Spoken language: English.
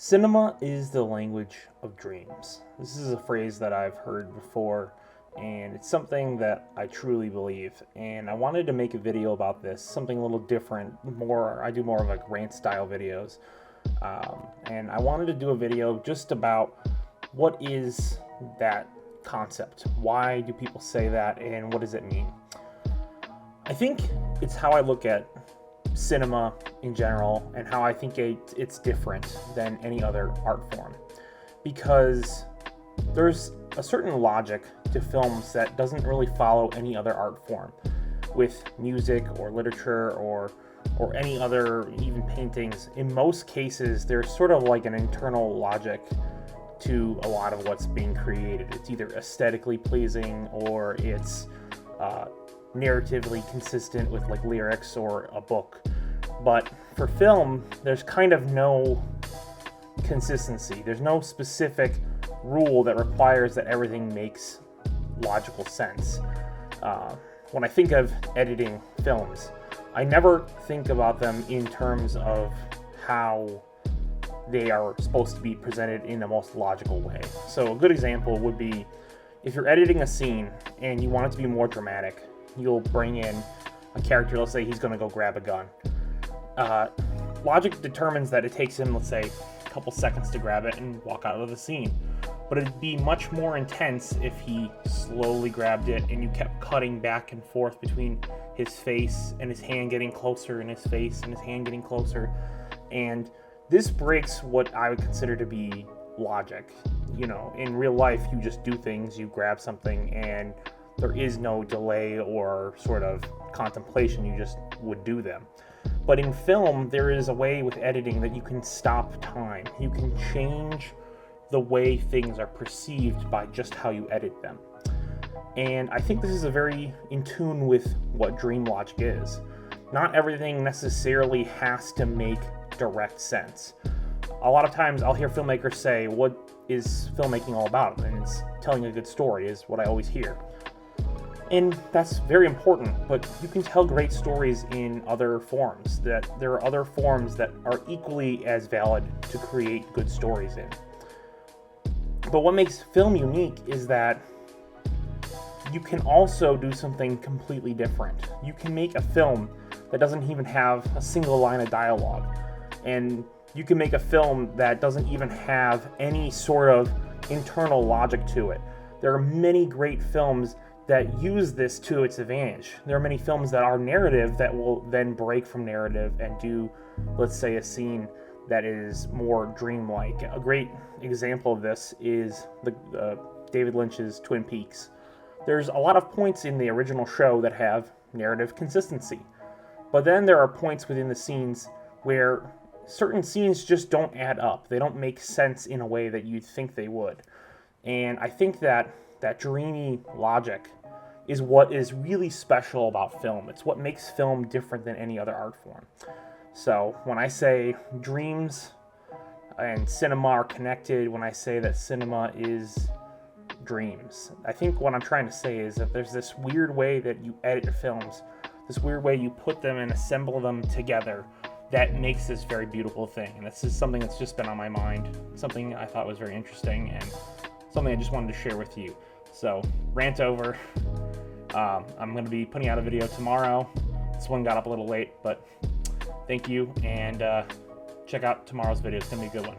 Cinema is the language of dreams. This is a phrase that I've heard before, and it's something that I truly believe. And I wanted to make a video about this, something a little different. I do more of like rant style videos. And I wanted to do a video just about what is that concept? Why do people say that, and what does it mean? I think it's how I look at cinema in general and how I think it's different than any other art form, because there's a certain logic to films that doesn't really follow any other art form, with music or literature or any other, even paintings. In most cases, there's sort of like an internal logic to a lot of what's being created. It's either aesthetically pleasing or it's narratively consistent with like lyrics or a book. But for film, there's kind of no consistency. There's no specific rule that requires that everything makes logical sense. When I think of editing films, I never think about them in terms of how they are supposed to be presented in the most logical way. So a good example would be if you're editing a scene and you want it to be more dramatic, you'll bring in a character. Let's say he's going to go grab a gun. Logic determines that it takes him, let's say, a couple seconds to grab it and walk out of the scene. But it'd be much more intense if he slowly grabbed it and you kept cutting back and forth between his face and his hand getting closer and his face and his hand getting closer. And this breaks what I would consider to be logic. You know, in real life, you just do things, you grab something, and there is no delay or sort of contemplation. You just would do them. But in film, there is a way with editing that you can stop time. You can change the way things are perceived by just how you edit them. And I think this is a very in tune with what dream logic is. Not everything necessarily has to make direct sense. A lot of times I'll hear filmmakers say, what is filmmaking all about? And it's telling a good story is what I always hear. And that's very important, but you can tell great stories in other forms. That there are other forms that are equally as valid to create good stories in. But what makes film unique is that you can also do something completely different. You can make a film that doesn't even have a single line of dialogue. And you can make a film that doesn't even have any sort of internal logic to it. There are many great films that use this to its advantage. There are many films that are narrative that will then break from narrative and do, let's say, a scene that is more dreamlike. A great example of this is David Lynch's Twin Peaks. There's a lot of points in the original show that have narrative consistency, but then there are points within the scenes where certain scenes just don't add up. They don't make sense in a way that you'd think they would. And I think that dreamy logic is what is really special about film. It's what makes film different than any other art form. So when I say dreams and cinema are connected, when I say that cinema is dreams, I think what I'm trying to say is that there's this weird way that you edit films, this weird way you put them and assemble them together that makes this very beautiful thing. And this is something that's just been on my mind, something I thought was very interesting, and something I just wanted to share with you. So, rant over. I'm going to be putting out a video tomorrow. This one got up a little late, but thank you, and check out tomorrow's video. It's going to be a good one.